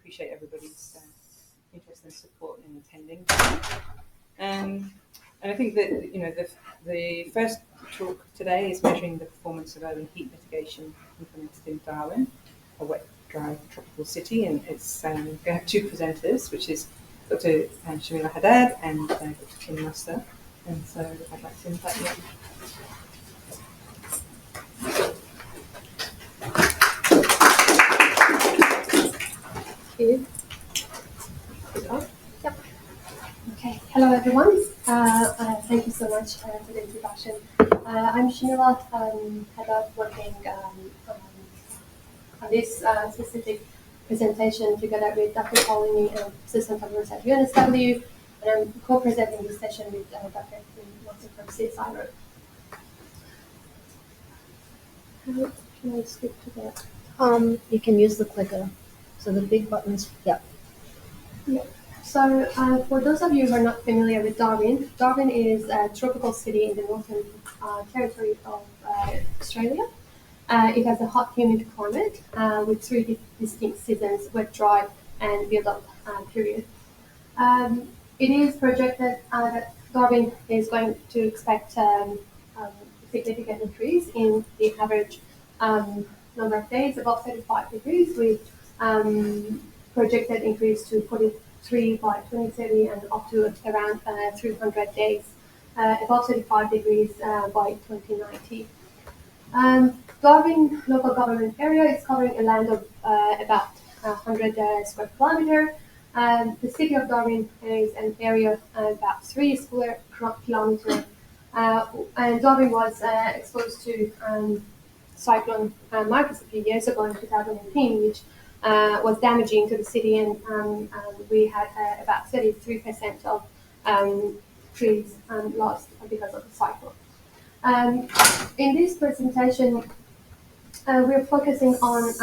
appreciate everybody's interest and support in attending. And I think that the first talk today is measuring the performance of urban heat mitigation implemented in Darwin, a wet, dry tropical city, and it's going to have two presenters, which is Dr. Shamila Haddad and Dr. Kim Muster. And so I'd like to invite you. Yep. Okay. Hello, everyone. Thank you so much for the introduction. I'm Shamila. Head of working on this specific presentation together with Dr. Paulini and Assistant Professor at UNSW, and I'm co-presenting this session with Dr. Clayton from CSIRO. Can I skip to that? You can use the clicker. So the big buttons, yeah. So for those of you who are not familiar with Darwin, Darwin is a tropical city in the northern territory of Australia. It has a hot, humid climate with three distinct seasons: wet, dry, and build-up period. It is projected that Darwin is going to expect a significant increase in the average number of days, above 35 degrees, with projected increase to 43 by 2030 and up to around 300 days, above 35 degrees by 2090. Darwin local government area is covering a land of about 100 square kilometer. The city of Darwin is an area about 3 square kilometer, and Darwin was exposed to Cyclone Marcus a few years ago in 2018, which was damaging to the city, and we had about 33% of trees lost because of the cyclone. In this presentation, we're focusing on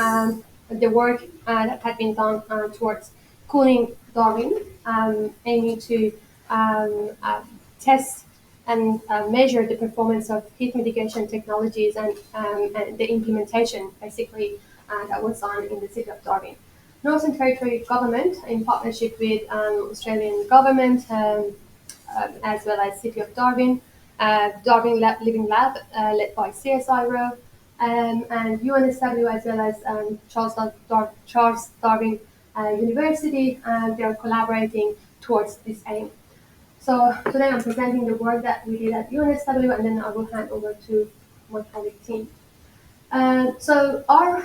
the work that had been done towards cooling Darwin, aiming to test and measure the performance of heat mitigation technologies and the implementation, basically, that was done in the city of Darwin. Northern Territory government, in partnership with Australian government, as well as City of Darwin, Darwin Living Lab, led by CSIRO, and UNSW, as well as Charles Darwin University, they are collaborating towards this aim. So today I'm presenting the work that we did at UNSW, and then I will hand over to my colleague team. So our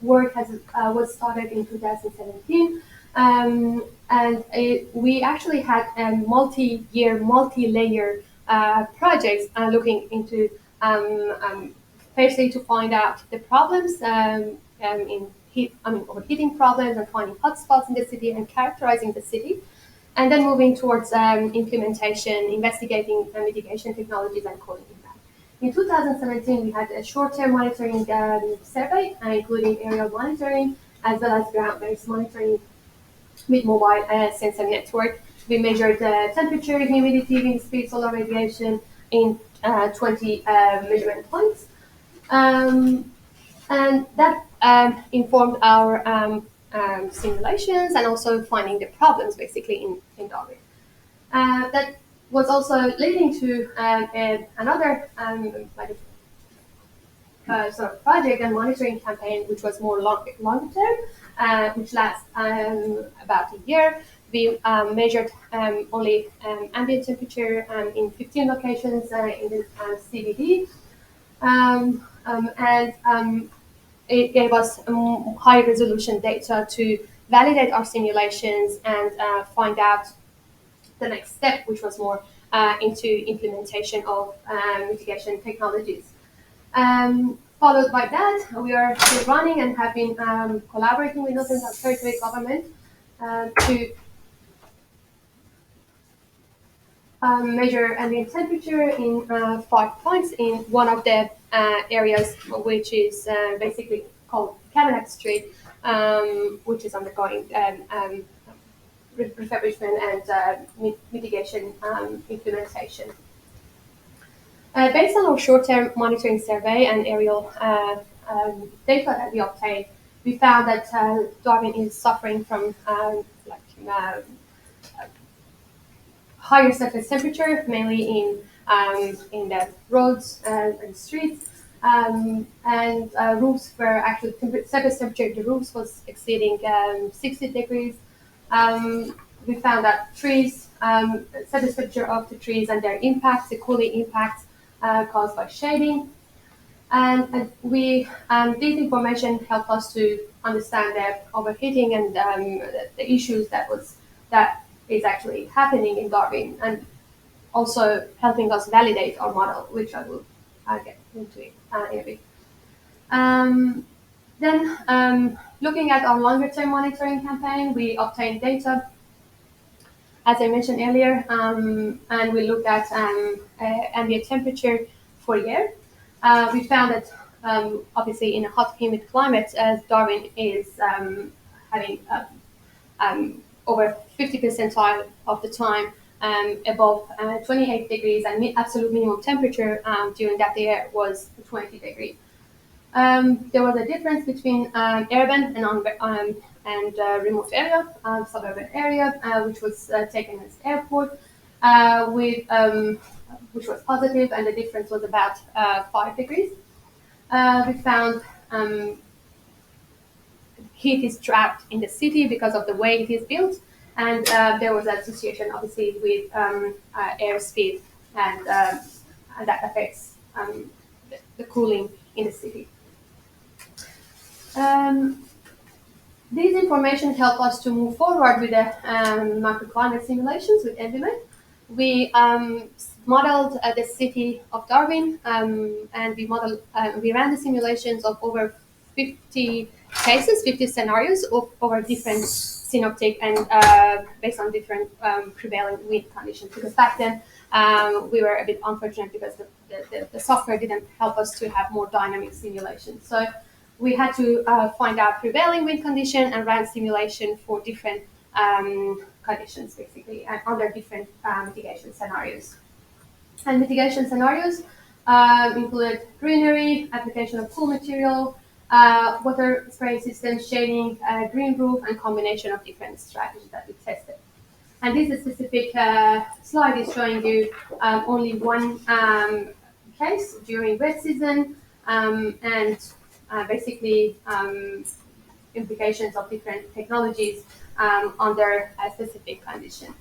work was started in 2017, and we actually had a multi-year, multi-layer projects looking into firstly to find out the problems in overheating problems and finding hotspots in the city and characterizing the city, and then moving towards implementation, investigating mitigation technologies and cooling impact. In 2017, we had a short-term monitoring survey, including aerial monitoring as well as ground-based monitoring with mobile sensor network. We measured temperature, humidity, wind speed, solar radiation in 20 measurement points. And that informed our simulations and also finding the problems basically in Darwin. That was also leading to another sort of project and monitoring campaign, which was more longer term, which lasts about a year. We measured only ambient temperature in 15 locations in the CBD, and it gave us high resolution data to validate our simulations and find out the next step, which was more into implementation of mitigation technologies. Followed by that, we are still running and have been collaborating with Northern Territory government to measure ambient temperature in 5 points in one of the areas, which is basically called Cabinet Street, which is undergoing refurbishment and mitigation implementation. Based on our short-term monitoring survey and aerial data that we obtained, we found that Darwin is suffering from higher surface temperature, mainly in the roads and streets. And roofs were actually surface temperature of the roofs was exceeding 60 degrees. We found that trees, surface temperature of the trees and their impacts, the cooling impacts caused by shading. And this information helped us to understand the overheating and the issues that is actually happening in Darwin, and also helping us validate our model, which I will get into in a bit. Then, looking at our longer-term monitoring campaign, we obtained data, as I mentioned earlier, and we looked at ambient temperature for a year. We found that obviously in a hot, humid climate, Darwin is having over 50 percentile of the time above 28 degrees, and absolute minimum temperature during that year was 20 degrees. There was a difference between urban and remote area, suburban area, which was taken as airport, which was positive, and the difference was about 5 degrees. We found heat is trapped in the city because of the way it is built, and there was an association, obviously, with airspeed, and that affects the cooling in the city. These information help us to move forward with the microclimate simulations with Urrbrae. We modeled the city of Darwin, and we ran the simulations of over 50 cases, 50 scenarios over different synoptic and based on different prevailing wind conditions. Because back then we were a bit unfortunate because the software didn't help us to have more dynamic simulations. So we had to find out prevailing wind condition and run simulation for different conditions, basically, and under different mitigation scenarios. And mitigation scenarios include greenery, application of cool material, water spray system, shading, green roof, and combination of different strategies that we tested. And this specific slide is showing you only one case during wet season, and basically implications of different technologies under a specific condition.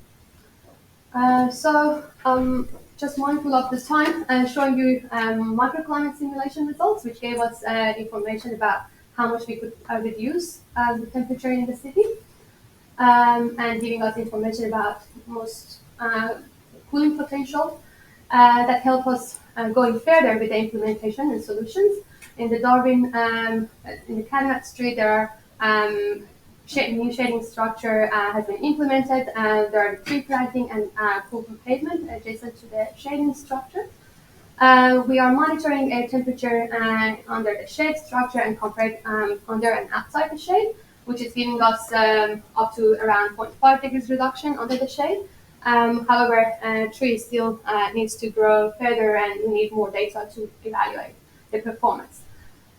Just mindful of the time, showing you microclimate simulation results, which gave us information about how much we could reduce the temperature in the city, and giving us information about most cooling potential that help us going further with the implementation and solutions. In the Darwin, in the Canada Street, there are new shading structure has been implemented, and there are tree planting and cool pavement adjacent to the shading structure. We are monitoring air temperature under the shade structure and compared under and outside the shade, which is giving us up to around 0.5 degrees reduction under the shade. However, tree still needs to grow further, and we need more data to evaluate the performance.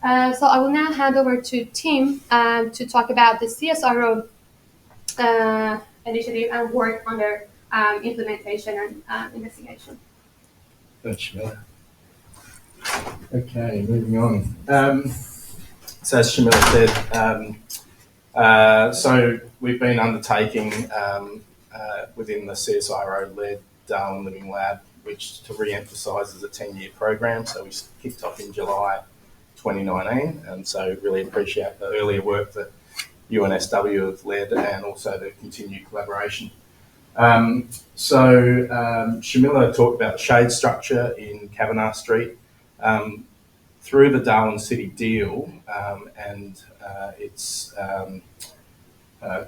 So I will now hand over to Tim to talk about the CSIRO initiative and work on their implementation and investigation. Thanks, Shamila. Okay, moving on. So as Shamila said, so we've been undertaking within the CSIRO-led Darwin Living Lab, which to re-emphasise is a 10-year program. So we kicked off in July 2019, and so really appreciate the earlier work that UNSW have led and also the continued collaboration. Shamila talked about the shade structure in Kavanagh Street. Through the Darwin City deal and its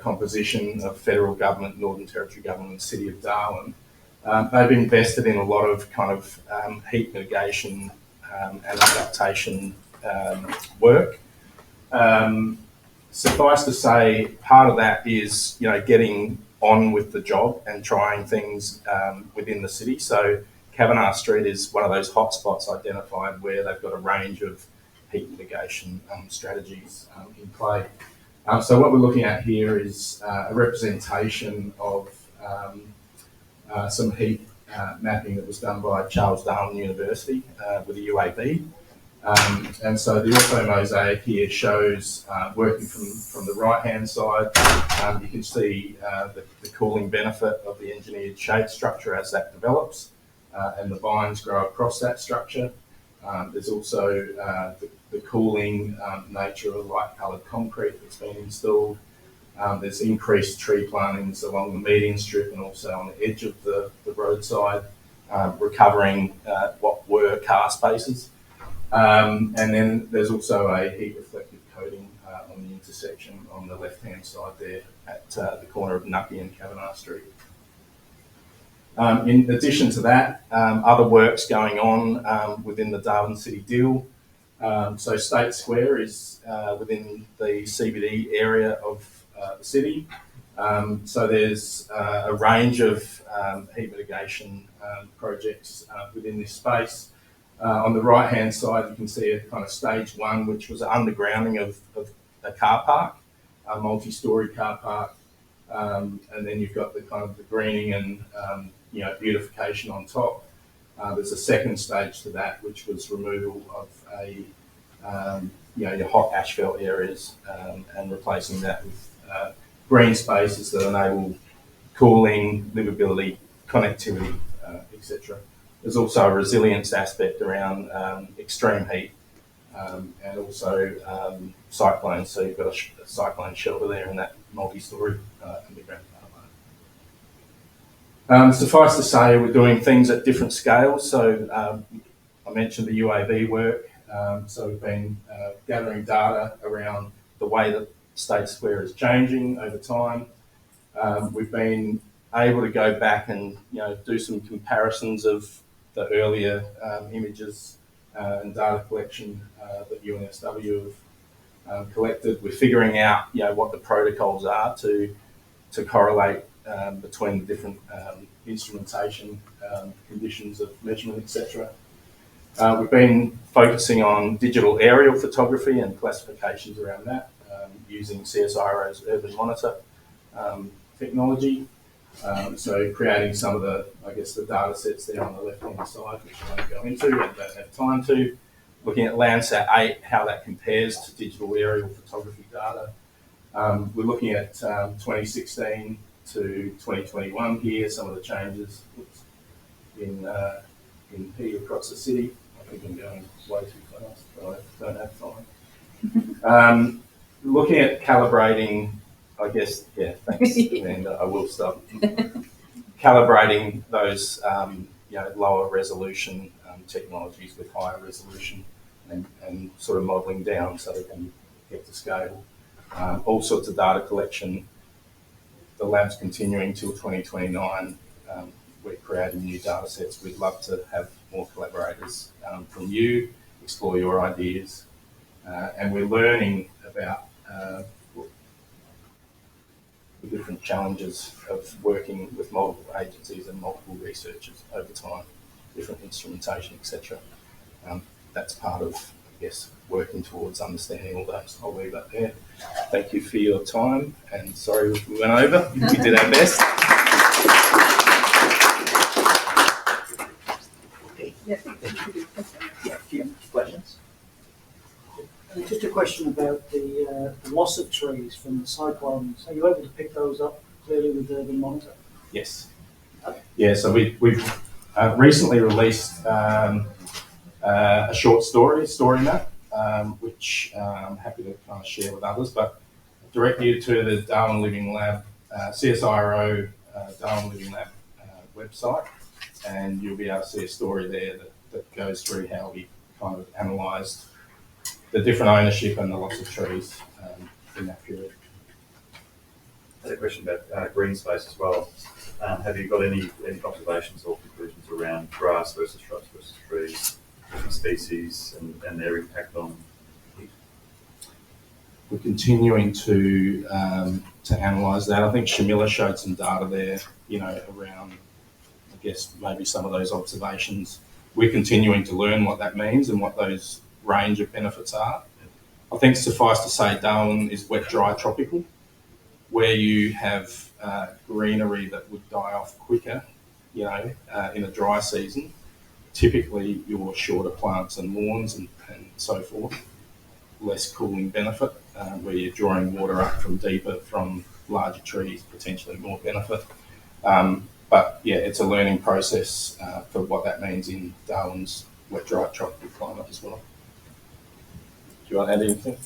composition of federal government, Northern Territory government, and City of Darwin, they've invested in a lot of kind of heat mitigation and adaptation work. Suffice to say, part of that is, getting on with the job and trying things within the city. So Kavanagh Street is one of those hotspots identified where they've got a range of heat mitigation strategies in play. So what we're looking at here is a representation of some heat mapping that was done by Charles Darwin University with the UAB. And so the ortho mosaic here shows working from the right-hand side. You can see the cooling benefit of the engineered shade structure as that develops, and the vines grow across that structure. There's also the cooling nature of light-coloured concrete that's been installed. There's increased tree plantings along the median strip and also on the edge of the roadside, recovering what were car spaces. And then there's also a heat reflective coating on the intersection on the left-hand side there at the corner of Nucky and Kavanagh Street. In addition to that, other works going on within the Darwin City deal. So State Square is within the CBD area of the city. So there's a range of heat mitigation projects within this space. On the right-hand side, you can see a kind of stage one, which was an undergrounding of a car park, a multi-storey car park. And then you've got the kind of the greening and beautification on top. There's a second stage to that, which was removal of your hot asphalt areas and replacing that with green spaces that enable cooling, livability, connectivity, etc. There's also a resilience aspect around extreme heat and also cyclones. So you've got a cyclone shelter there in that multi-storey underground car park. Suffice to say, we're doing things at different scales. So I mentioned the UAB work. So we've been gathering data around the way that State Square is changing over time. We've been able to go back and do some comparisons of the earlier images and data collection that UNSW have collected. We're figuring out what the protocols are to correlate between the different instrumentation conditions of measurement, etc. We've been focusing on digital aerial photography and classifications around that using CSIRO's Urban Monitor technology. So creating some of the data sets there on the left-hand side, which I won't go into and don't have time to. Looking at Landsat 8, how that compares to digital aerial photography data. We're looking at 2016 to 2021 here, some of the changes in heat across the city. I think I'm going way too fast, but I don't have time. Looking at calibrating, thanks, Amanda, I will stop. Calibrating those, lower resolution technologies with higher resolution and sort of modelling down so they can get to scale. All sorts of data collection. The lab's continuing till 2029. We're creating new data sets. We'd love to have more collaborators from you, explore your ideas, and we're learning about the different challenges of working with multiple agencies and multiple researchers over time, different instrumentation, etc. That's part of, working towards understanding all those. I'll leave that there. Thank you for your time, and sorry if we went over. We did our best. Questions? Just a question about the loss of trees from the cyclones. Are you able to pick those up clearly with the Monitor? Yes. Yeah, so we've recently released a short story map, which I'm happy to kind of share with others, but direct you to the Darwin Living Lab, CSIRO Darwin Living Lab website, and you'll be able to see a story there that goes through how we kind of analysed the different ownership and the loss of trees in that period. I had a question about green space as well. Have you got any observations or conclusions around grass versus shrubs versus trees, different species and their impact on heat? We're continuing to analyse that. I think Shamila showed some data there, around, maybe some of those observations. We're continuing to learn what that means and what those range of benefits are. I think suffice to say Darwin is wet, dry, tropical, where you have greenery that would die off quicker, in a dry season. Typically, your shorter plants and lawns and so forth, less cooling benefit, where you're drawing water up from deeper, from larger trees, potentially more benefit. But yeah, it's a learning process for what that means in Darwin's wet, dry, tropical climate as well. Do you want to add anything?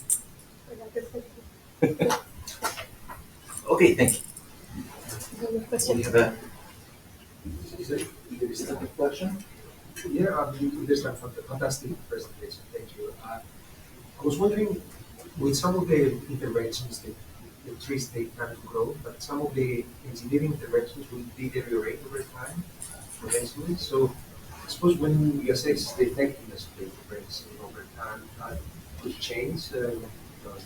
Okay, thank you. Question. We have a Is it a good question? Yeah, this is a fantastic presentation. Thank you. I was wondering, with some of the interventions that the trees take time to grow, but some of the engineering interventions will deteriorate over time, potentially. So I suppose when you assess the effectiveness of the intervention over time, could change.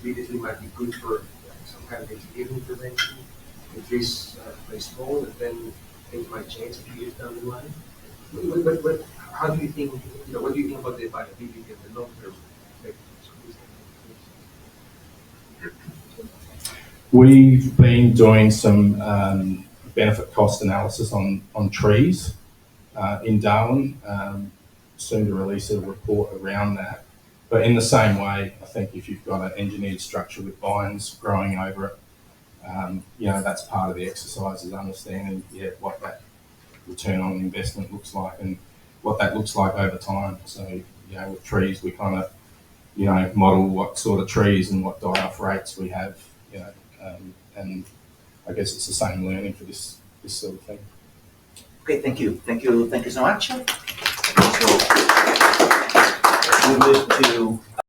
Immediately might be good for some kind of engineering intervention. The trees play small, and then things might change a few years down the line. But how do you think, what do you think about the viability and the long-term effectiveness of this? We've been doing some benefit cost analysis on trees in Darwin, soon to release a report around that. But in the same way, I think if you've got an engineered structure with vines growing over it, that's part of the exercise, is understanding what that return on investment looks like and what that looks like over time. So, with trees, we kind of, model what sort of trees and what die-off rates we have, and I guess it's the same learning for this sort of thing. okay, thank you so much. So we move to